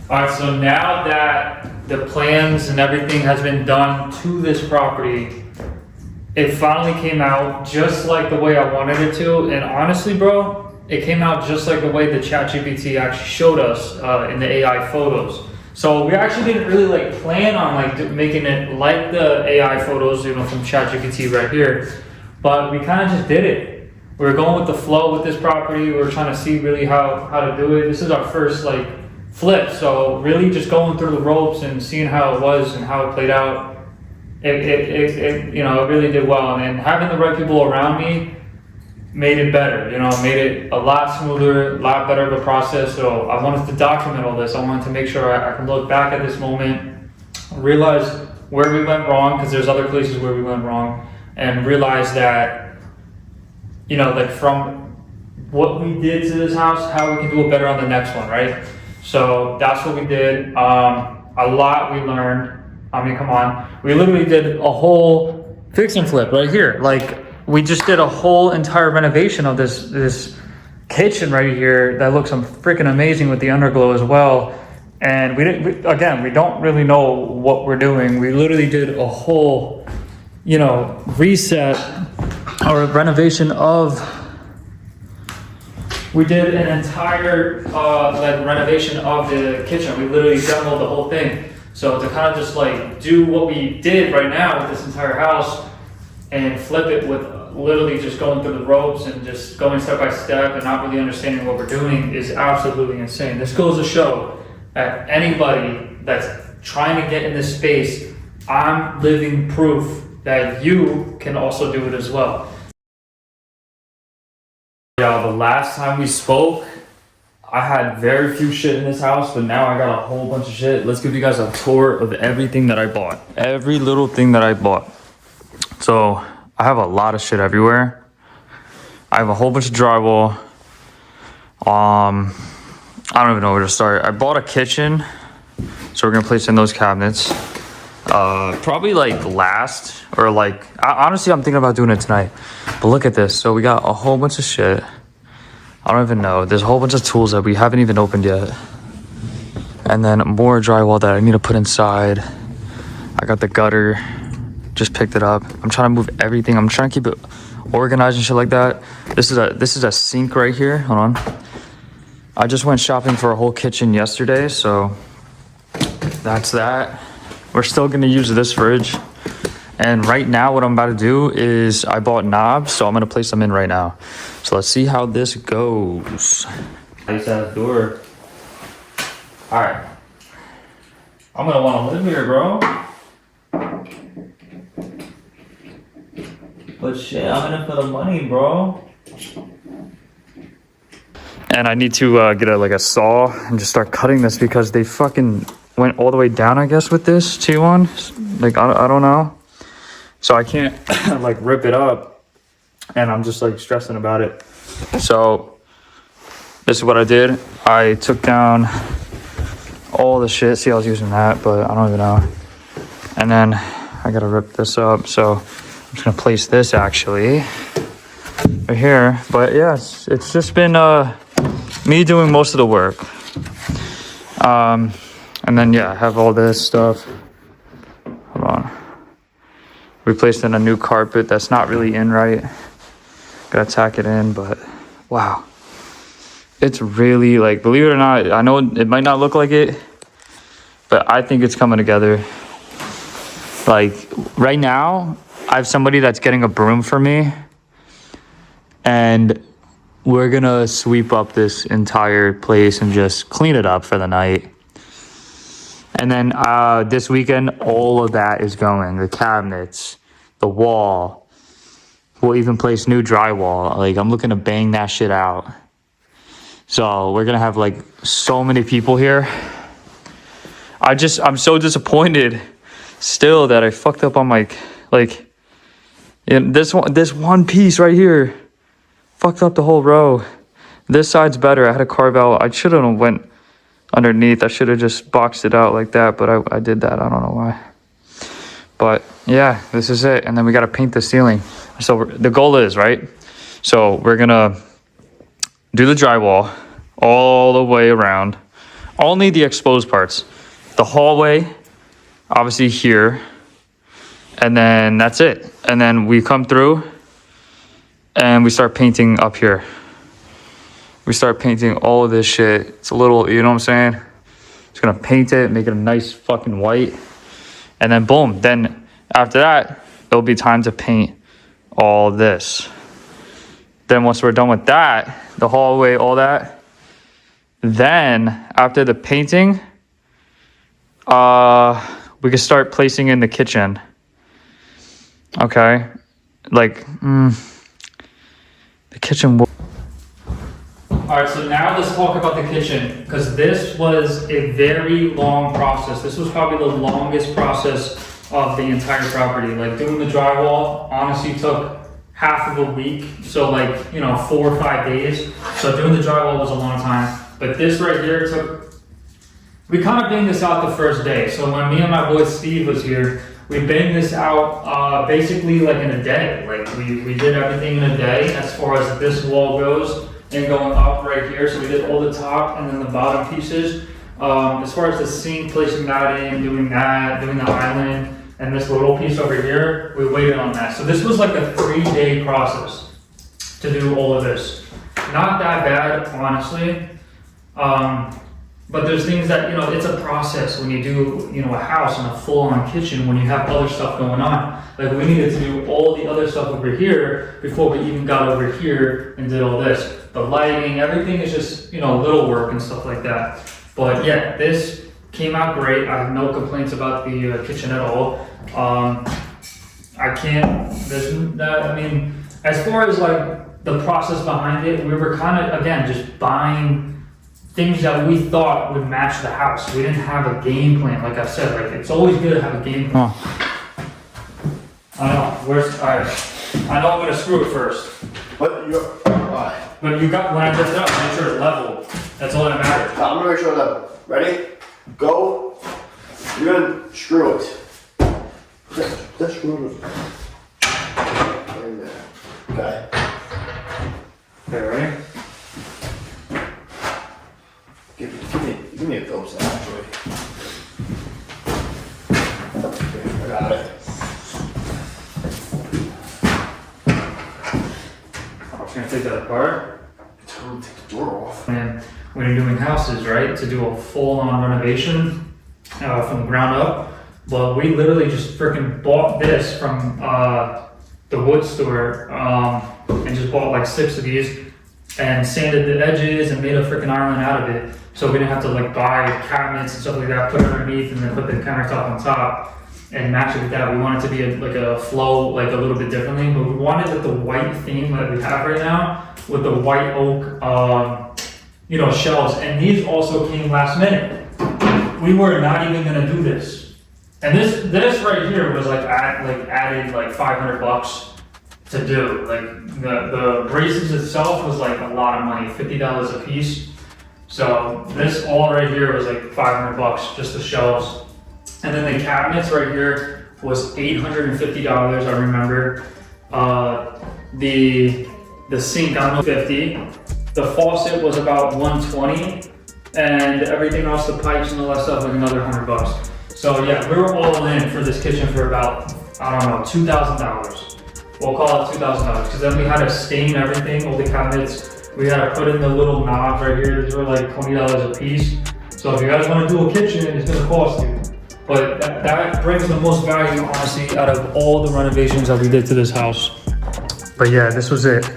All right, so now that the plans and everything has been done to this property, it finally came out just like the way I wanted it to. And honestly, bro, it came out just like the way the ChatGPT actually showed us in the AI photos. So we actually didn't really like plan on like making it like the AI photos, you know, from ChatGPT right here, but we kind of just did it. We were going with the flow with this property. We were trying to see really how to do it. This is our first like flip, so really just going through the ropes and seeing how it was and how it played out. It you know, it really did well, and then having the right people around me made it better, you know, made it a lot smoother, a lot better of a process. So I wanted to document all this. I wanted to make sure I can look back at this moment, realize where we went wrong, because there's other places where we went wrong, and realize that, you know, like from what we did to this house, how we can do it better on the next one, right? So that's what we did. A lot we learned. I mean, come on. We literally did a whole fix and flip right here. Like, we just did a whole entire renovation of this kitchen right here that looks freaking amazing with the underglow as well. And we don't really know what we're doing. We literally did a whole, you know, reset or renovation of. We did an entire like renovation of the kitchen. We literally demoed the whole thing. So to kind of just like do what we did right now with this entire house and flip it with literally just going through the ropes and just going step by step and not really understanding what we're doing is absolutely insane. This goes to show that anybody that's trying to get in this space, I'm living proof that you can also do it as well. Yeah, the last time we spoke, I had very few shit in this house, but now I got a whole bunch of shit. Let's give you guys a tour of everything that I bought. Every little thing that I bought. So I have a lot of shit everywhere. I have a whole bunch of drywall. I don't even know where to start. I bought a kitchen, so we're gonna place in those cabinets. Probably like last, or like, honestly, I'm thinking about doing it tonight. But look at this. So we got a whole bunch of shit. I don't even know. There's a whole bunch of tools that we haven't even opened yet. And then more drywall that I need to put inside. I got the gutter, just picked it up. I'm trying to move everything. I'm trying to keep it organized and shit like that. This is a sink right here. Hold on. I just went shopping for a whole kitchen yesterday, so that's that. We're still gonna use this fridge. And right now what I'm about to do is I bought knobs, so I'm gonna place them in right now. So let's see how this goes. Nice ass door. All right. I'm gonna wanna live here, bro. But shit, I'm in it for the money, bro. And I need to get a saw and just start cutting this because they fucking went all the way down, I guess, with this T1. Like, I don't know. So I can't like rip it up, and I'm just like stressing about it. So this is what I did. I took down all the shit. See, I was using that, but I don't even know. And then I gotta rip this up. So I'm just gonna place this actually right here. But yeah, it's just been me doing most of the work. And then yeah, I have all this stuff. Hold on. We placed in a new carpet that's not really in right. Gotta tack it in, but wow. It's really, like, believe it or not, I know it might not look like it, but I think it's coming together. Like, right now, I have somebody that's getting a broom for me, and we're gonna sweep up this entire place and just clean it up for the night. And then this weekend, all of that is going. The cabinets, the wall. We'll even place new drywall. Like, I'm looking to bang that shit out. So we're gonna have like so many people here. I'm so disappointed still that I fucked up on my, like, this one piece right here fucked up the whole row. This side's better. I had to carve out. I should have went underneath. I should have just boxed it out like that, but I did that. I don't know why. But yeah, this is it. And then we got to paint the ceiling. So the goal is, right? So we're going to do the drywall all the way around, only the exposed parts. The hallway, obviously here, and then that's it. And then we come through and we start painting up here. We start painting all of this shit. It's a little, you know what I'm saying? Just gonna paint it, make it a nice fucking white. And then boom, then after that, it'll be time to paint all this. Then once we're done with that, the hallway, all that, then after the painting, we can start placing in the kitchen. Okay, like the kitchen. All right, so now let's talk about the kitchen, because this was a very long process. This was probably the longest process of the entire property. Like doing the drywall honestly took half of a week, so like 4 or 5 days. So doing the drywall was a long time, but this right here took. We kind of banged this out the first day. So when me and my boy Steve was here, we banged this out basically like in a day. Like we did everything in a day as far as this wall goes and going up right here. So we did all the top and then the bottom pieces. As far as the sink, placing that in, doing the island, and this little piece over here, we waited on that. So this was like a 3-day process to do all of this. Not that bad, honestly. But there's things that, it's a process when you do, a house and a full-on kitchen when you have other stuff going on. Like we needed to do all the other stuff over here before we even got over here and did all this. The lighting, everything is just, little work and stuff like that. But yeah, this came out great. I have no complaints about the kitchen at all. As far as like the process behind it, we were kind of, again, just buying things that we thought would match the house. We didn't have a game plan. Like I said, like it's always good to have a game plan. I know. Alright. I know I'm gonna screw it first. But you got, when I lift it up, make sure it's level. That's all that matters. I'm gonna make sure it's level. Ready? Go. You're gonna screw it. Let's screw it. Right there. Okay, ready? Give me a Phillips actually. Okay, I got it. I'm just gonna take that apart. Tell him to take the door off. And when you're doing houses, right, to do a full-on renovation from the ground up, well, we literally just freaking bought this from the wood store and just bought like 6 of these and sanded the edges and made a freaking island out of it. So we didn't have to like buy cabinets and stuff like that, put it underneath and then put the countertop on top and match it with that. We wanted to be like a flow, like a little bit differently, but we wanted like the white theme that we have right now with the white oak, shelves. And these also came last minute. We were not even gonna do this. And this right here was added like $500 to do. Like the braces itself was like a lot of money, $50 a piece. So this all right here was like $500, just the shelves. And then the cabinets right here was $850, I remember. The sink, I don't know, 50. The faucet was about 120, and everything else, the pipes and all that stuff, like another $100. So yeah, we were all in for this kitchen for about, I don't know, $2,000. We'll call it $2,000, because then we had to stain everything, all the cabinets. We had to put in the little knobs right here. These were like $20 a piece. So if you guys want to do a kitchen, it's going to cost you. But that brings the most value, honestly, out of all the renovations that we did to this house. But yeah, this was it.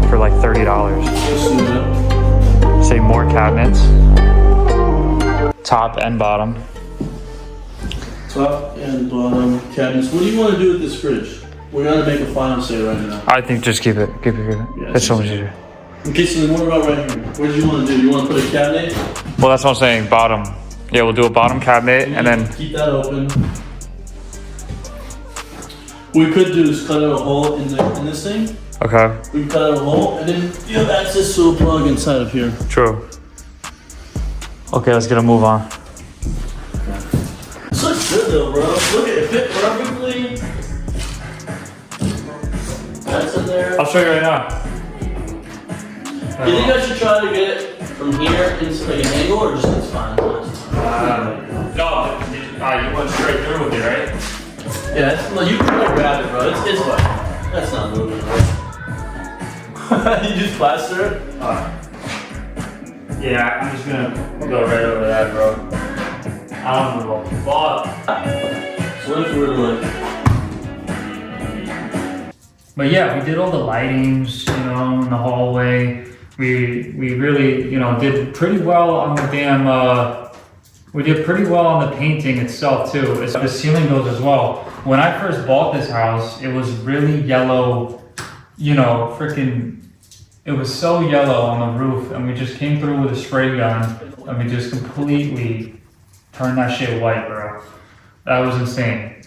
For like $30. Say more cabinets. Top and bottom. Top and bottom cabinets. What do you want to do with this fridge? we're gonna make a final say right now. I think just keep it. Keep it. Yeah, It's so much easier. Okay, so then what about right here? What do you want to do? You want to put a cabinet? Well, that's what I'm saying. Bottom. Yeah, we'll do a bottom cabinet and then. Keep that open. What we could do is cut out a hole in this thing. Okay. We can cut out a hole and then you have access to a plug inside of here. True. Okay, let's get a move on. This looks good though, bro. Look at it, fit perfectly. That's in there. I'll show you right now. You think I should try to get it from here into like an angle or just it's fine? No, you went straight through with it, right? Yeah, well, you can grab it, bro. It's fine. That's not moving, bro. You just plaster it? Yeah, I'm just gonna go right over that, bro. I don't know. Fuck. What if we were like... But yeah, we did all the lightings, you know, in the hallway. We really, you know, did pretty well on the damn, we did pretty well on the painting itself too. The ceiling goes as well. When I first bought this house, it was really yellow, you know, freaking, it was so yellow on the roof, and we just came through with a spray gun and we just completely turned that shit white, bro. That was insane.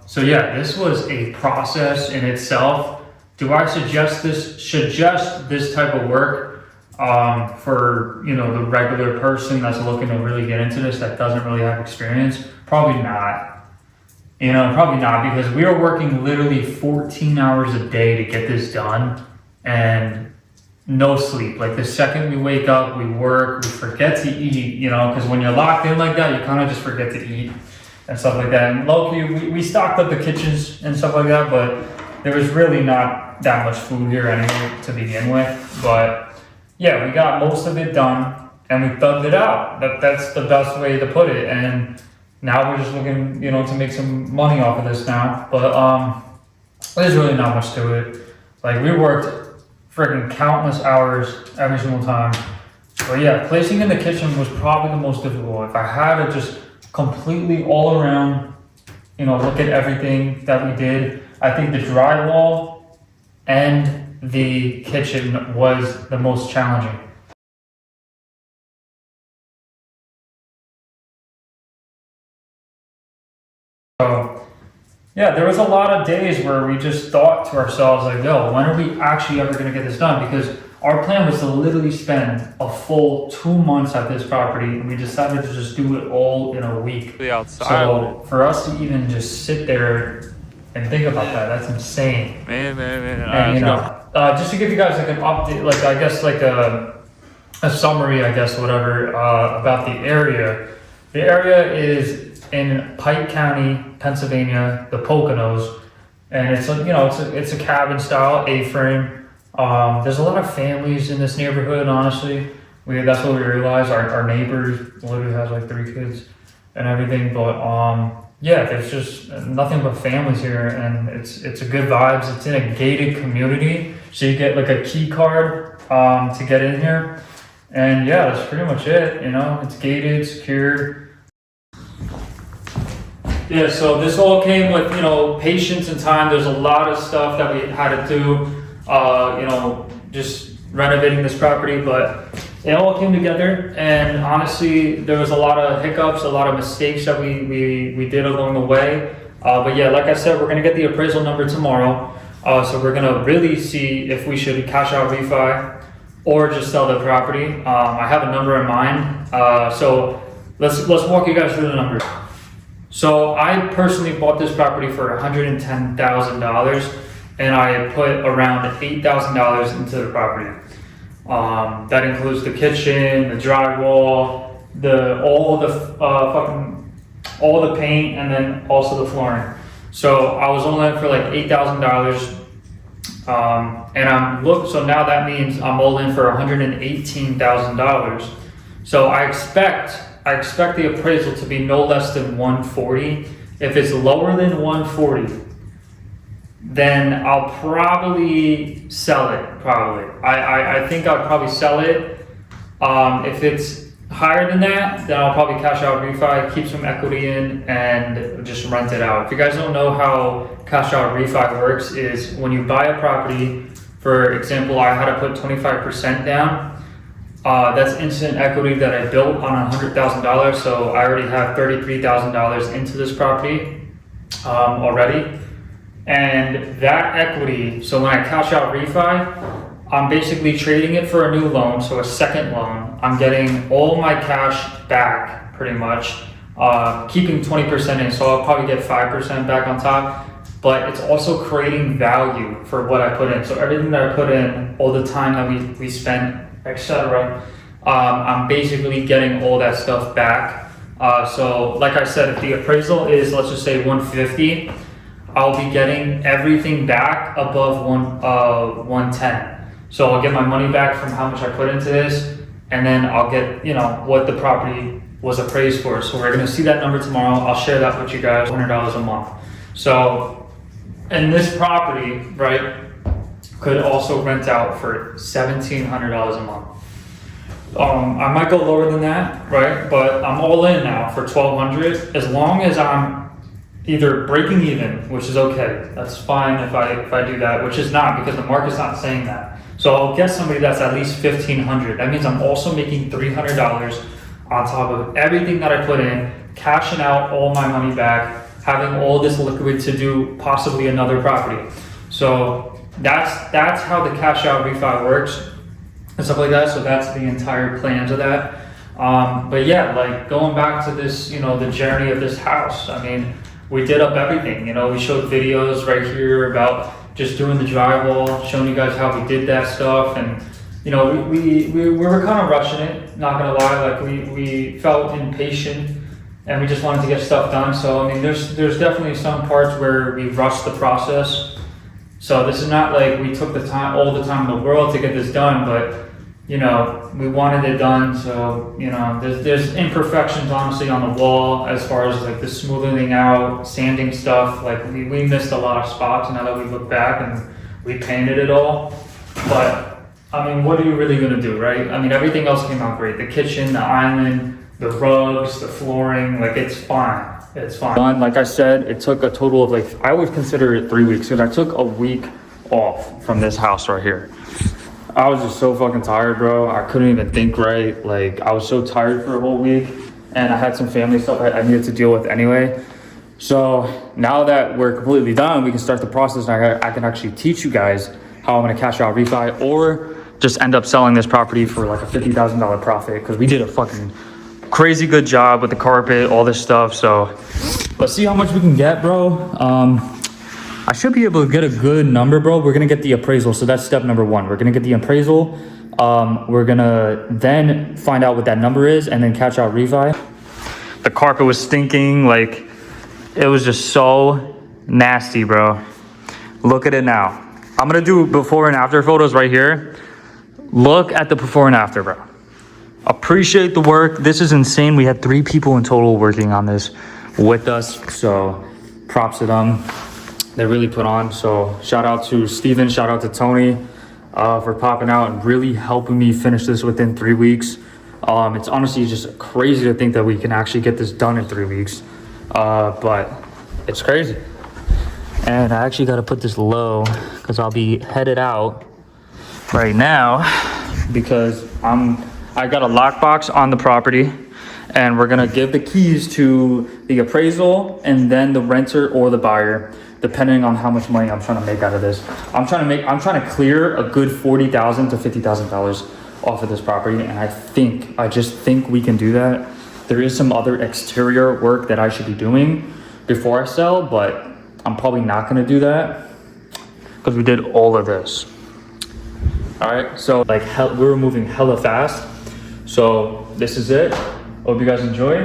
So yeah, this was a process in itself. Do I suggest this type of work for, you know, the regular person that's looking to really get into this, that doesn't really have experience? Probably not. You know, probably not, because we are working literally 14 hours a day to get this done and no sleep. Like the second we wake up, we work, we forget to eat, you know, because when you're locked in like that, you kind of just forget to eat and stuff like that. And low-key, we stocked up the kitchens and stuff like that, but there was really not that much food here anyway to begin with. But yeah, we got most of it done and we thugged it out. That's the best way to put it. And now we're just looking, you know, to make some money off of this now. But there's really not much to it. Like we worked freaking countless hours every single time. But yeah, placing in the kitchen was probably the most difficult. If I had to just completely all around, you know, look at everything that we did, I think the drywall and the kitchen was the most challenging. So yeah, there was a lot of days where we just thought to ourselves like, yo, when are we actually ever gonna get this done? Because our plan was to literally spend a full 2 months at this property, and we decided to just do it all in a week. So for us to even just sit there and think about that, that's insane. Man. And you know, just to give you guys like an update, like I guess like a summary, I guess, whatever, about the area. The area is in Pike County, Pennsylvania, the Poconos, and it's a, you know, it's a cabin style A-frame. There's a lot of families in this neighborhood, honestly. That's what we realized. Our neighbors literally has like 3 kids and everything, but yeah, there's just nothing but families here, and it's a good vibes. It's in a gated community, so you get like a key card to get in here, and yeah, that's pretty much it. You know, it's gated, secured. Yeah, so this all came with, you know, patience and time. There's a lot of stuff that we had to do, you know, just renovating this property, but it all came together. And honestly, there was a lot of hiccups, a lot of mistakes that we did along the way. But yeah, like I said, we're gonna get the appraisal number tomorrow. So we're gonna really see if we should cash out refi or just sell the property. I have a number in mind. So let's walk you guys through the numbers. So I personally bought this property for $110,000, and I put around $8,000 into the property. That includes the kitchen, the drywall, all the paint, and then also the flooring. So I was only in for like $8,000, and so now that means I'm all in for $118,000. So I expect the appraisal to be no less than 140. If it's lower than 140, then I'll probably sell it, probably. I think I'll probably sell it. If it's higher than that, then I'll probably cash out refi, keep some equity in, and just rent it out. If you guys don't know how cash out refi works, is when you buy a property, for example, I had to put 25% down. That's instant equity that I built on $100,000. So I already have $33,000 into this property already. And that equity, so when I cash out refi, I'm basically trading it for a new loan, so a second loan. I'm getting all my cash back pretty much, keeping 20% in, so I'll probably get 5% back on top. But it's also creating value for what I put in. So everything that I put in, all the time that we spent, etc. I'm basically getting all that stuff back. So like I said, if the appraisal is, let's just say 150, I'll be getting everything back above 110. So I'll get my money back from how much I put into this, and then I'll get, you know, what the property was appraised for. So we're gonna see that number tomorrow. I'll share that with you guys, $100 a month. So, and this property, right, could also rent out for $1,700 a month. I might go lower than that, right? But I'm all in now for $1,200. As long as I'm either breaking even, which is okay, that's fine if I do that, which is not, because the market's not saying that. So I'll get somebody that's at least $1,500. That means I'm also making $300 on top of everything that I put in, cashing out all my money back, having all this liquid to do possibly another property. So that's how the cash out refi works and stuff like that. So that's the entire plans of that. But yeah, like going back to this, you know, the journey of this house. I mean, we did up everything, you know, we showed videos right here about just doing the drywall, showing you guys how we did that stuff. And, you know, we were kind of rushing it, not gonna lie, like we felt impatient and we just wanted to get stuff done. So, I mean, there's definitely some parts where we rushed the process. So this is not like we took the time, all the time in the world to get this done, but you know, we wanted it done. So, you know, there's imperfections honestly on the wall as far as like the smoothing out, sanding stuff. Like we missed a lot of spots now that we look back and we painted it all. But I mean, what are you really gonna do, right? I mean, everything else came out great. The kitchen, the island, the rugs, the flooring, like it's fine. It's fine. Like I said, it took a total of like, I would consider it 3 weeks, because I took a week off from this house right here. I was just so fucking tired, bro. I couldn't even think right. Like, I was so tired for a whole week, and I had some family stuff I needed to deal with anyway. So now that we're completely done, we can start the process, and I can actually teach you guys how I'm gonna cash out refi, or just end up selling this property for like a $50,000 profit, because we did a fucking crazy good job with the carpet, all this stuff. So let's see how much we can get, bro. I should be able to get a good number, bro. We're gonna get the appraisal. So that's step number one. We're gonna get the appraisal. We're gonna then find out what that number is and then cash out refi. The carpet was stinking. Like, it was just so nasty, bro. Look at it now. I'm gonna do before and after photos right here. Look at the before and after, bro. Appreciate the work. This is insane. We had 3 people in total working on this with us. So props to them. They really put on. So shout out to Steven, shout out to Tony for popping out and really helping me finish this within 3 weeks. It's honestly just crazy to think that we can actually get this done in 3 weeks. But it's crazy. And I actually got to put this low because I'll be headed out right now because I got a lockbox on the property. And we're gonna give the keys to the appraisal and then the renter or the buyer, depending on how much money I'm trying to make out of this. I'm trying to clear a good $40,000 to $50,000 off of this property, and I just think we can do that. There is some other exterior work that I should be doing before I sell, but I'm probably not gonna do that because we did all of this. All right, so like we were moving hella fast. So this is it. Hope you guys enjoy.